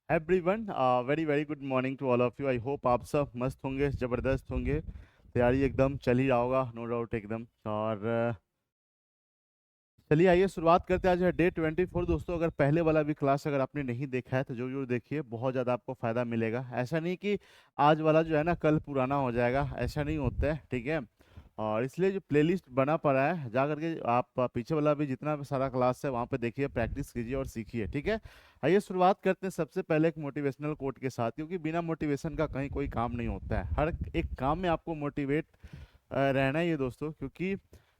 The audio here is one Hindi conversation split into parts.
Everyone very very good morning to all of you. I hope आप सब मस्त होंगे, ज़बरदस्त होंगे। तैयारी एकदम चल ही रहा होगा, नो डाउट एकदम। और चलिए आइए शुरुआत करते हैं। आज है डे 24 दोस्तों। अगर पहले वाला भी क्लास अगर आपने नहीं देखा है तो जरूर देखिए, बहुत ज़्यादा आपको फ़ायदा मिलेगा। ऐसा नहीं कि आज वाला जो है ना कल पुराना हो जाएगा, ऐसा नहीं होता है, ठीक है। और इसलिए जो प्लेलिस्ट बना पड़ा है, जा करके आप पीछे वाला भी जितना भी सारा क्लास है वहाँ पे देखिए, प्रैक्टिस कीजिए और सीखिए, ठीक है। आइए शुरुआत करते हैं सबसे पहले एक मोटिवेशनल कोट के साथ, क्योंकि बिना मोटिवेशन का कहीं कोई काम नहीं होता है। हर एक काम में आपको मोटिवेट रहना ही है दोस्तों। क्योंकि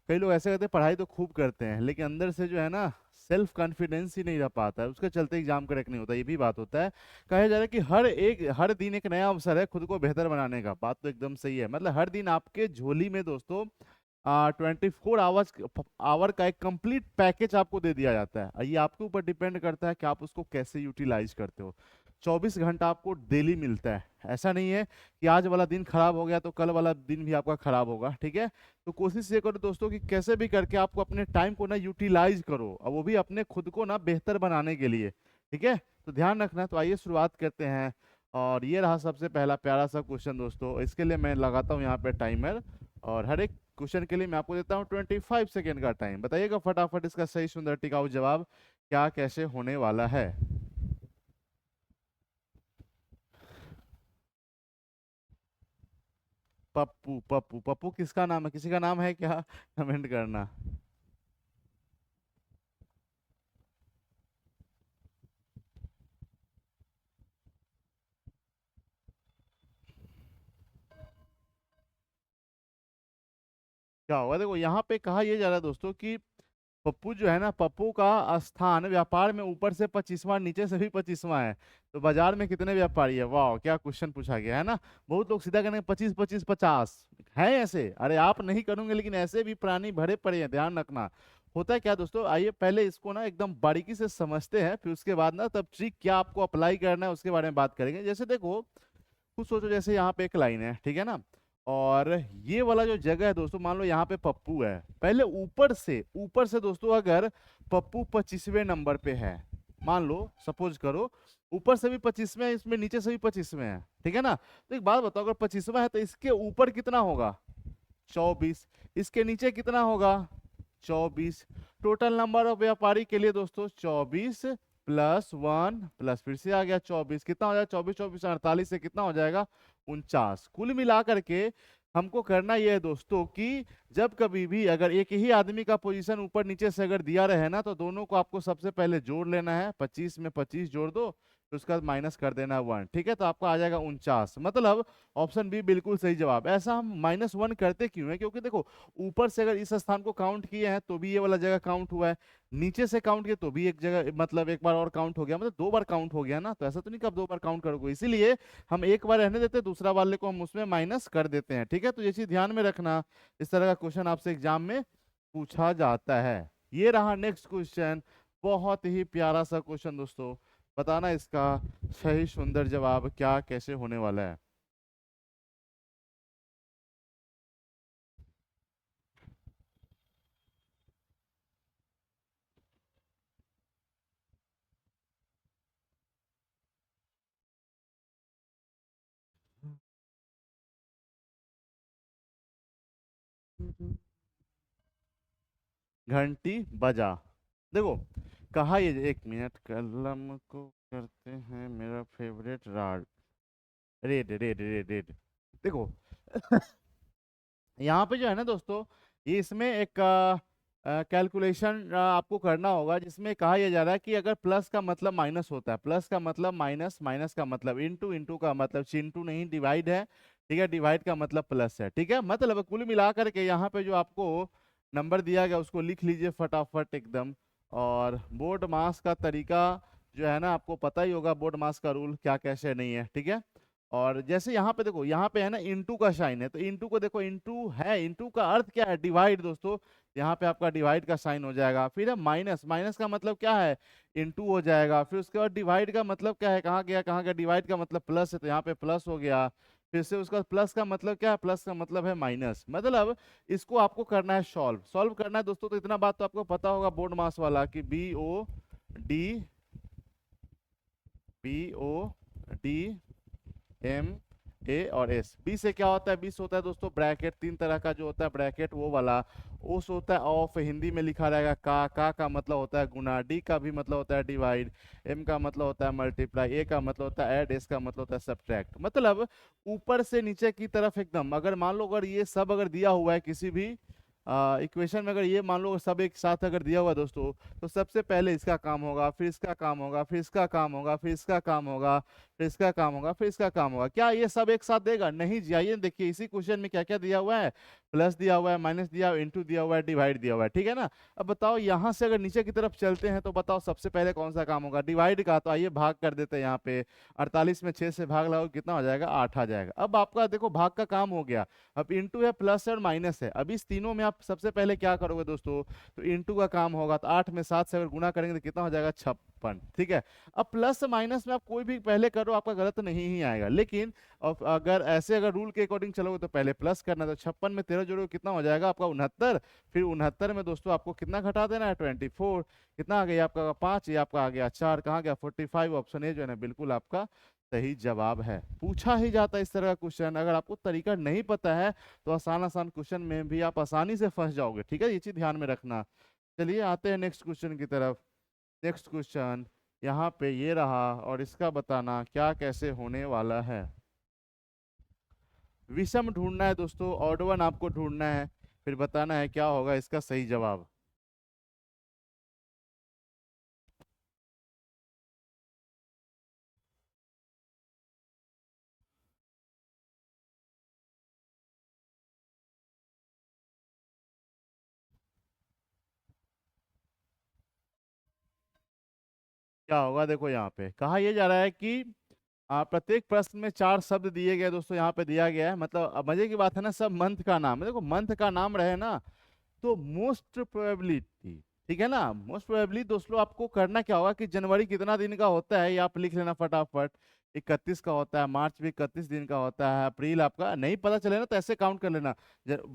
कई लोग ऐसे करते हैं, पढ़ाई तो खूब करते हैं लेकिन अंदर से जो है ना सेल्फ कॉन्फिडेंस ही नहीं रह पाता है, उसके चलते एग्जाम क्रैक नहीं होता। ये भी बात होता है। कहा जा रहा है कि हर दिन एक नया अवसर है खुद को बेहतर बनाने का। बात तो एकदम सही है। मतलब हर दिन आपके झोली में दोस्तों 24 आवर का एक कंप्लीट पैकेज आपको दे दिया जाता है। ये आपके ऊपर डिपेंड करता है कि आप उसको कैसे यूटिलाइज करते हो। 24 घंटा आपको डेली मिलता है। ऐसा नहीं है कि आज वाला दिन खराब हो गया तो कल वाला दिन भी आपका खराब होगा, ठीक है। तो कोशिश ये करो दोस्तों कि कैसे भी करके आपको अपने टाइम को ना यूटिलाइज करो, और वो भी अपने खुद को ना बेहतर बनाने के लिए, ठीक है। तो ध्यान रखना। तो आइए शुरुआत करते हैं। और ये रहा सबसे पहला प्यारा सा क्वेश्चन दोस्तों। इसके लिए मैं लगाता हूँ यहाँ पे टाइमर, और हर एक क्वेश्चन के लिए मैं आपको देता हूँ 25 सेकेंड का टाइम। बताइएगा फटाफट इसका सही सुंदर टिकाऊ जवाब क्या कैसे होने वाला है। पप्पू पप्पू पप्पू किसका नाम है? किसी का नाम है क्या? कमेंट करना। क्या होगा? देखो यहाँ पे कहा यह जा रहा है दोस्तों कि पप्पू जो है ना, पप्पू का स्थान व्यापार में ऊपर से 25वां, नीचे से भी 25वां है। तो बाजार में कितने व्यापारी है? वाह, क्या क्वेश्चन पूछा गया है ना। बहुत लोग सीधा करेंगे 25 25 50 है ऐसे। अरे आप नहीं करोगे लेकिन ऐसे भी प्राणी भरे पड़े हैं, ध्यान रखना। होता है क्या दोस्तों, आइए पहले इसको ना एकदम बारीकी से समझते हैं, फिर उसके बाद ना तब ट्रिक क्या आपको अप्लाई करना है उसके बारे में बात करेंगे। जैसे देखो, कुछ सोचो, जैसे यहाँ पे एक लाइन है, ठीक है ना। और ये वाला जो जगह है दोस्तों, मान लो यहाँ पे पप्पू है। पहले ऊपर से दोस्तों अगर पप्पू 25वें नंबर पे है, मान लो सपोज करो, ऊपर से भी 25वें है, इसमें नीचे से भी 25वें है, ठीक है ना। तो एक बात बताओ, अगर 25वां है तो इसके ऊपर कितना होगा? 24। इसके नीचे कितना होगा? 24। टोटल नंबर ऑफ व्यापारी के लिए दोस्तों 24 +1 प्लस फिर से आ गया 24। कितना हो जाएगा? 24 24 48 से कितना हो जाएगा? 49। कुल मिला करके हमको करना यह है दोस्तों कि जब कभी भी अगर एक ही आदमी का पोजीशन ऊपर नीचे से अगर दिया रहे ना, तो दोनों को आपको सबसे पहले जोड़ लेना है। 25 में 25 जोड़ दो, तो उसका माइनस कर देना 1, ठीक है। तो आपका आ जाएगा 49। मतलब ऑप्शन बी बिल्कुल सही जवाब। ऐसा हम -1 करते क्यों है? क्योंकि देखो, ऊपर से अगर इस स्थान को काउंट किए हैं तो भी ये वाला जगह काउंट हुआ है, नीचे से काउंट किए तो भी एक जगह, मतलब एक बार और काउंट हो गया, मतलब 2 बार काउंट हो गया ना। तो ऐसा तो नहीं कि आप 2 बार काउंट करोगे, इसीलिए हम एक बार रहने देते हैं, दूसरा वाले को हम उसमें माइनस कर देते हैं, ठीक है। तो ये चीज ध्यान में रखना। इस तरह का क्वेश्चन आपसे एग्जाम में पूछा जाता है। ये रहा नेक्स्ट क्वेश्चन। बहुत ही प्यारा सा क्वेश्चन दोस्तों। बताना इसका सही सुंदर जवाब क्या कैसे होने वाला है। घंटी बजा। देखो, कहा ये, एक मिनट, कलम को करते हैं मेरा फेवरेट राड, रेड रेड रेड रेड। देखो यहाँ पे जो है ना दोस्तों, ये इसमें एक कैलकुलेशन आपको करना होगा, जिसमें कहा यह जा रहा है कि अगर प्लस का मतलब माइनस होता है, प्लस का मतलब माइनस, माइनस का मतलब इंटू, इंटू का मतलब चिंटू नहीं, डिवाइड है, ठीक है। डिवाइड का मतलब प्लस है, ठीक है। मतलब कुल मिलाकर के यहाँ पे जो आपको नंबर दिया गया उसको लिख लीजिए फटाफट एकदम। और बोर्ड मास का तरीका जो है ना, आपको पता ही होगा, बोर्ड मास का रूल क्या कैसे नहीं है, ठीक है। और जैसे यहाँ पे देखो, यहाँ पे है ना इंटू का साइन है, तो इंटू को देखो, इंटू है, इंटू का अर्थ क्या है? डिवाइड दोस्तों। यहाँ पे आपका डिवाइड का साइन हो जाएगा। फिर है माइनस, माइनस का मतलब क्या है? इंटू हो जाएगा। फिर उसके बाद डिवाइड का मतलब क्या है? कहाँ गया कहाँ गया? डिवाइड का मतलब प्लस है, तो यहाँ पे प्लस हो गया। फिर से उसका प्लस का मतलब क्या है? प्लस का मतलब है माइनस। मतलब इसको आपको करना है सॉल्व, सॉल्व करना है दोस्तों। तो इतना बात तो आपको पता होगा बोर्ड मास वाला, कि BOD BODMA और S। बी से क्या होता है? बी से होता है दोस्तों ब्रैकेट, तीन तरह का जो होता है ब्रैकेट वो वाला। ओ से होता है ऑफ, हिंदी में लिखा रहेगा का मतलब होता है गुना, डी का भी मतलब होता है डिवाइड, एम का मतलब होता है मल्टीप्लाई, ए का मतलब होता है ऐड, एस का मतलब होता है सब्ट्रैक्ट। मतलब ऊपर से नीचे की तरफ एकदम, अगर मान लो अगर ये सब अगर दिया हुआ है किसी भी इक्वेशन में, अगर ये मान लो सब एक साथ अगर दिया हुआ है दोस्तों, तो सबसे पहले इसका काम होगा, फिर इसका काम होगा, फिर इसका काम होगा, फिर इसका काम होगा, फिर इसका काम होगा, फिर इसका काम होगा। क्या ये सब एक साथ देगा? नहीं जी। आइए देखिए इसी क्वेश्चन में क्या क्या दिया हुआ है। प्लस दिया हुआ है, माइनस दिया हुआ है, इंटू दिया हुआ है, डिवाइड दिया हुआ है, ठीक है ना। अब बताओ यहाँ से अगर नीचे की तरफ चलते हैं तो बताओ सबसे पहले कौन सा काम होगा? डिवाइड का। तो आइए भाग कर देते हैं यहाँ पे। 48 में 6 से भाग लगाओ कितना हो जाएगा? 8 आ जाएगा। अब आपका देखो भाग का काम हो गया। अब इंटू है, प्लस है और माइनस है। अब इस तीनों में आप सबसे पहले क्या करोगे दोस्तों? तो इंटू का काम होगा। तो 8 में 7 से अगर गुना करेंगे तो कितना हो जाएगा? 56, ठीक है। अब प्लस माइनस में आप कोई भी पहले करो आपका गलत नहीं ही आएगा, लेकिन अगर ऐसे अगर रूल के अकॉर्डिंग चलोगे तो पहले प्लस करना। तो 56 में 13 जोड़ोगे कितना हो जाएगा आपका? 69। फिर 69 में दोस्तों आपको कितना घटा देना है? 24। कितना आ गया आपका? 5। ये आपका आ गया 4। कहाँ गया? 45। ऑप्शन ए जो है ना बिल्कुल आपका सही जवाब है। पूछा ही जाता है इस तरह का क्वेश्चन। अगर आपको तरीका नहीं पता है तो आसान आसान क्वेश्चन में भी आप आसानी से फंस जाओगे, ठीक है। ये चीज ध्यान में रखना। चलिए आते हैं नेक्स्ट क्वेश्चन की तरफ। नेक्स्ट क्वेश्चन यहाँ पे ये रहा, और इसका बताना क्या कैसे होने वाला है। विषम ढूंढना है दोस्तों, ऑड वन आपको ढूंढना है, फिर बताना है क्या होगा इसका सही जवाब। क्या होगा? देखो यहाँ पे कहा यह जा रहा है कि प्रत्येक प्रश्न में 4 शब्द दिए गए दोस्तों। यहाँ पे दिया गया है, मतलब अब मजे की बात है ना, सब मंथ का नाम है। देखो मंथ का नाम रहे ना तो मोस्ट प्रोबेबिलिटी, ठीक है ना। मोस्ट प्रोबेबली दोस्तों आपको करना क्या होगा कि जनवरी कितना दिन का होता है ये आप लिख लेना फटाफट। 31 का होता है, मार्च भी 31 दिन का होता है, अप्रैल आपका नहीं पता चले ना तो ऐसे काउंट कर लेना।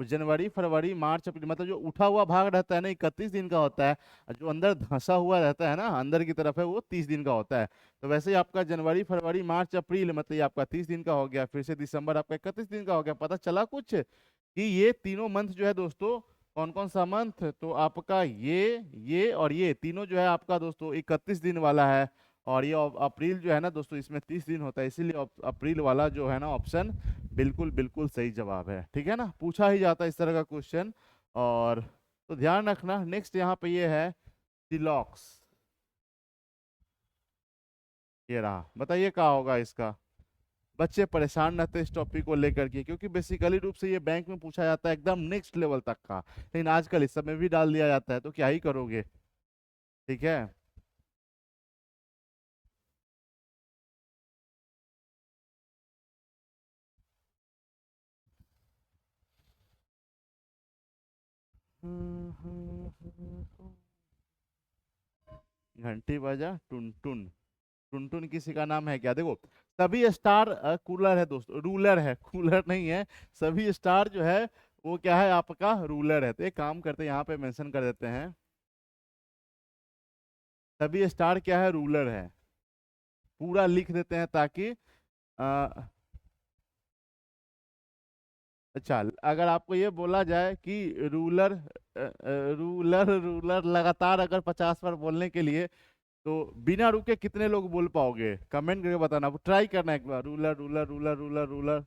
जनवरी, फरवरी, मार्च, अप्रैल, मतलब जो उठा हुआ भाग रहता है ना 31 दिन का होता है, और जो अंदर धंसा हुआ रहता है ना अंदर की तरफ है वो 30 दिन का होता है। तो वैसे ही आपका जनवरी, फरवरी, मार्च, अप्रैल मतलब ये आपका 30 दिन का हो गया। फिर से दिसंबर आपका 31 दिन का हो गया। पता चला कुछ कि ये तीनों मंथ जो है दोस्तों, कौन कौन सा मंथ? तो आपका ये और ये तीनों जो है आपका दोस्तों 31 दिन वाला है। और ये अप्रैल जो है ना दोस्तों इसमें 30 दिन होता है, इसीलिए अप्रैल वाला जो है ना ऑप्शन बिल्कुल बिल्कुल सही जवाब है, ठीक है ना। पूछा ही जाता है इस तरह का क्वेश्चन। और तो ध्यान रखना। नेक्स्ट यहाँ पे ये है सिलॉक्स। ये रहा, बताइए क्या होगा इसका। बच्चे परेशान रहते हैं इस टॉपिक को लेकर के, क्योंकि बेसिकली रूप से ये बैंक में पूछा जाता है एकदम नेक्स्ट लेवल तक का, लेकिन आजकल इस सब में भी डाल दिया जाता है, तो क्या ही करोगे, ठीक है। घंटी बजा टुन टुन। टुन टुन किसी का नाम है क्या? देखो सभी स्टार कूलर है दोस्तों, रूलर है, कूलर नहीं है। सभी स्टार जो है वो क्या है आपका? रूलर है। तो एक काम करते हैं यहाँ पे मेंशन कर देते हैं, सभी स्टार क्या है? रूलर है। पूरा लिख देते हैं ताकि अ, अच्छा अगर आपको ये बोला जाए कि रूलर रूलर रूलर लगातार अगर 50 बार बोलने के लिए, तो बिना रुके कितने लोग बोल पाओगे? कमेंट करके बताना, ट्राई करना एक बार। Ruler ruler ruler ruler ruler,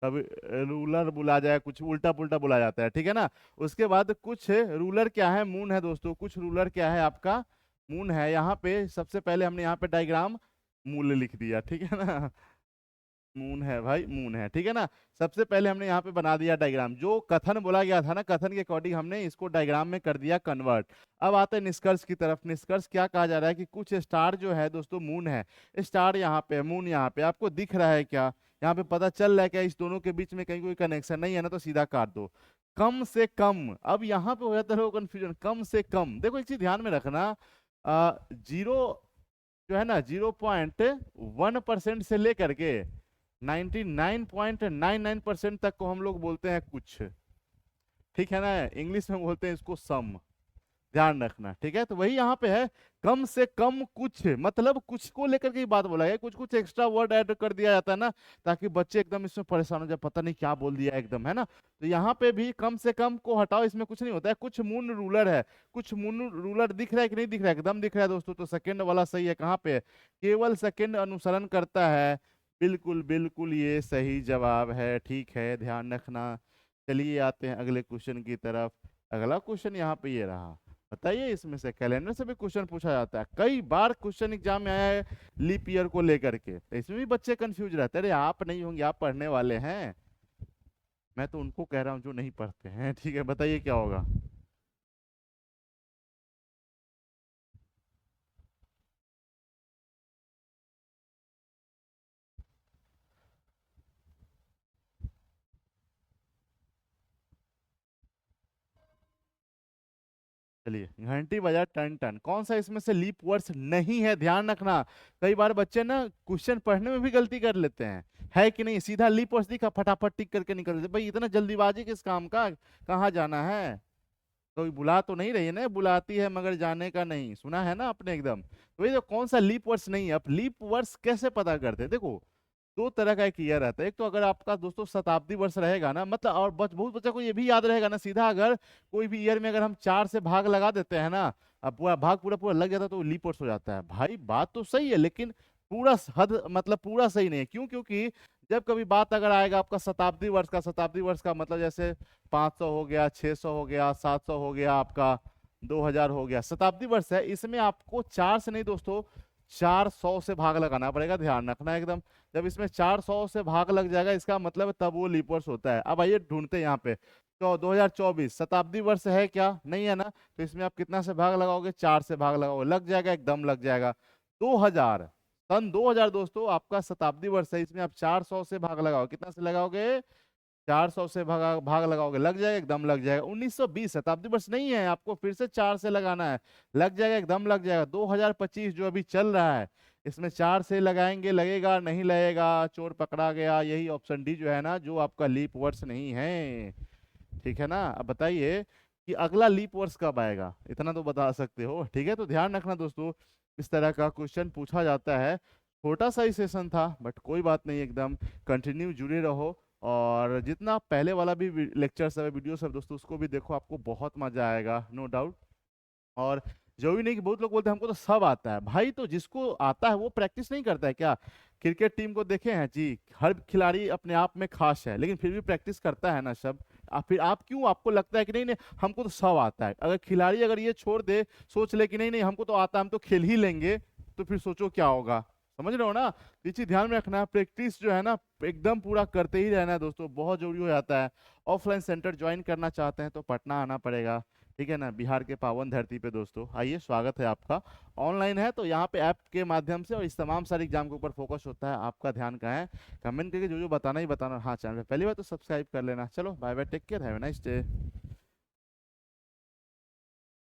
कभी रूलर बोला जाए, कुछ उल्टा पुल्टा बोला जाता है, ठीक है ना। उसके बाद कुछ रूलर क्या है? मून है दोस्तों। कुछ रूलर क्या है आपका? मून है। यहाँ पे सबसे पहले हमने यहाँ पे डायग्राम मूल लिख दिया, ठीक है ना। मून है भाई, मून है, ठीक है ना। सबसे पहले हमने यहाँ पे बना दिया डायग्राम, जो कथन बोला गया था ना कथन के अकॉर्डिंग हमने इसको डायग्राम में कर दिया कन्वर्ट। अब आते हैं निष्कर्ष की तरफ। निष्कर्ष क्या कहा जा रहा है कि कुछ स्टार जो है दोस्तों मून है, स्टार यहाँ पे, मून यहाँ पे, आपको दिख रहा है क्या? यहाँ पे पता चल रहा है क्या इस दोनों के बीच में कहीं कोई कनेक्शन नहीं है ना? तो सीधा काट दो। कम से कम, अब यहाँ पे हो जाता है कंफ्यूजन, कम से कम। देखो एक चीज ध्यान में रखना, जीरो जो है ना 0.1% से लेकर के 99.99% तक को हम लोग बोलते हैं कुछ, ठीक है ना। इंग्लिश में बोलते हैं इसको सम। ध्यान रखना, ठीक है। तो वही यहाँ पे है, कम से कम कुछ, मतलब कुछ को लेकर के ही बात बोला है, कुछ कुछ एक्स्ट्रा वर्ड ऐड कर दिया जाता है ना, ताकि बच्चे एकदम इसमें परेशान हो जाए, पता नहीं क्या बोल दिया एकदम, है ना। तो यहाँ पे भी कम से कम को हटाओ, इसमें कुछ नहीं होता है। कुछ मून रूलर है, कुछ मून रूलर दिख रहा है कि नहीं दिख रहा है? एकदम दिख रहा है दोस्तों। तो सेकंड वाला सही है। कहाँ पे? केवल सेकंड अनुसरण करता है, बिल्कुल बिल्कुल ये सही जवाब है, ठीक है, ध्यान रखना। चलिए आते हैं अगले क्वेश्चन की तरफ। अगला क्वेश्चन यहाँ पे ये रहा। बताइए, इसमें से कैलेंडर से भी क्वेश्चन पूछा जाता है, कई बार क्वेश्चन एग्जाम में आया है लीप ईयर को लेकर के। तो इसमें भी बच्चे कंफ्यूज रहते हैं, अरे आप नहीं होंगे, आप पढ़ने वाले हैं। मैं तो उनको कह रहा हूँ जो नहीं पढ़ते हैं। ठीक है, बताइए क्या होगा। चलिए, घंटी बजा टन टन, कौन सा इसमें से लीप वर्ड्स नहीं है? ध्यान रखना, कई बार बच्चे ना क्वेश्चन पढ़ने में भी गलती कर लेते हैं। है कि नहीं? सीधा लीप वर्ड्स दिखा, फटाफट टिक करके निकल देते। भाई इतना जल्दीबाजी किस काम का? कहाँ जाना है? कोई बुला तो नहीं रही है ना, बुलाती है मगर जाने का नहीं, सुना है ना आपने एकदम। तो ये जो कौन सा लीप वर्ड्स नहीं है, अब लीप वर्ड्स कैसे पता करते हैं? देखो, दो तरह का एक ईयर रहता है। एक तो अगर आपका दोस्तों शताब्दी वर्ष रहेगा ना, मतलब, और बहुत बच्चा को ये भी याद रहेगा ना, सीधा अगर कोई भी ईयर में अगर हम 4 से भाग लगा देते हैं ना, अब पूरा भाग पूरा पूरा लग जाता है, तो वो लीप वर्ष हो जाता है। भाई बात तो सही है, लेकिन पूरा हद मतलब पूरा सही नहीं है। क्यों? क्योंकि जब कभी बात अगर आएगा आपका शताब्दी वर्ष का, शताब्दी वर्ष का मतलब जैसे 500 हो गया, 600 हो गया, 700 हो गया, आपका 2000 हो गया, शताब्दी वर्ष है। इसमें आपको 4 से नहीं दोस्तों, 400 से भाग लगाना पड़ेगा, ध्यान रखना एकदम। जब इसमें 400 से भाग लग जाएगा, इसका मतलब है तब वो लीप वर्ष होता है। अब आइए ढूंढते हैं यहाँ पे। तो 2024 शताब्दी वर्ष है क्या? नहीं है ना। तो इसमें आप कितना से भाग लगाओगे? 4 से भाग लगाओगे, लग जाएगा, एकदम लग जाएगा। 2000, सन 2000 दोस्तों आपका शताब्दी वर्ष है, इसमें आप 400 से भाग लगाओ, कितना से लगाओगे? 400 से भाग लगाओगे, लग जाएगा, एकदम लग जाएगा। 1920 शताब्दी वर्ष नहीं है, आपको फिर से 4 से लगाना है, लग जाएगा, एकदम लग जाएगा। 2025 जो अभी चल रहा है, इसमें 4 से लगाएंगे, लगेगा नहीं लगेगा? चोर पकड़ा गया। यही ऑप्शन डी जो है ना, जो आपका लीप वर्ष नहीं है। ठीक है ना। अब बताइए कि अगला लीप वर्ष कब आएगा, इतना तो बता सकते हो, ठीक है। तो ध्यान रखना दोस्तों, इस तरह का क्वेश्चन पूछा जाता है। छोटा सा ही सेशन था, बट कोई बात नहीं, एकदम कंटिन्यू जुड़े रहो। और जितना पहले वाला भी लेक्चर सब वीडियो सब दोस्तों, उसको भी देखो, आपको बहुत मजा आएगा, नो डाउट। और जरूरी नहीं कि बहुत लोग बोलते हैं हमको तो सब आता है। भाई तो जिसको आता है वो प्रैक्टिस नहीं करता है क्या? क्रिकेट टीम को देखे हैं जी, हर खिलाड़ी अपने आप में खास है, लेकिन फिर भी प्रैक्टिस करता है ना सब। फिर आप क्यों, आपको लगता है कि नहीं नहीं हमको तो सब आता है? अगर खिलाड़ी अगर ये छोड़ दे, सोच ले कि नहीं नहीं हमको तो आता है, हम तो खेल ही लेंगे, तो फिर सोचो क्या होगा। समझ रहे हो ना? तो ये चीज ध्यान में रखना है, प्रैक्टिस जो है ना एकदम पूरा करते ही रहना है दोस्तों, बहुत जरूरी हो जाता है। ऑफलाइन सेंटर ज्वाइन करना चाहते हैं तो पटना आना पड़ेगा, ठीक है ना, बिहार के पावन धरती पे दोस्तों। आइए, स्वागत है आपका। ऑनलाइन है तो यहाँ पे ऐप के माध्यम से, और इस तमाम सारे एग्जाम के ऊपर फोकस होता है। आपका ध्यान कहाँ है? कमेंट करके जो जो बताना ही बताना। हाँ, चैनल पे पहली बार तो सब्सक्राइब कर लेना। चलो bye bye, take care, have a nice day.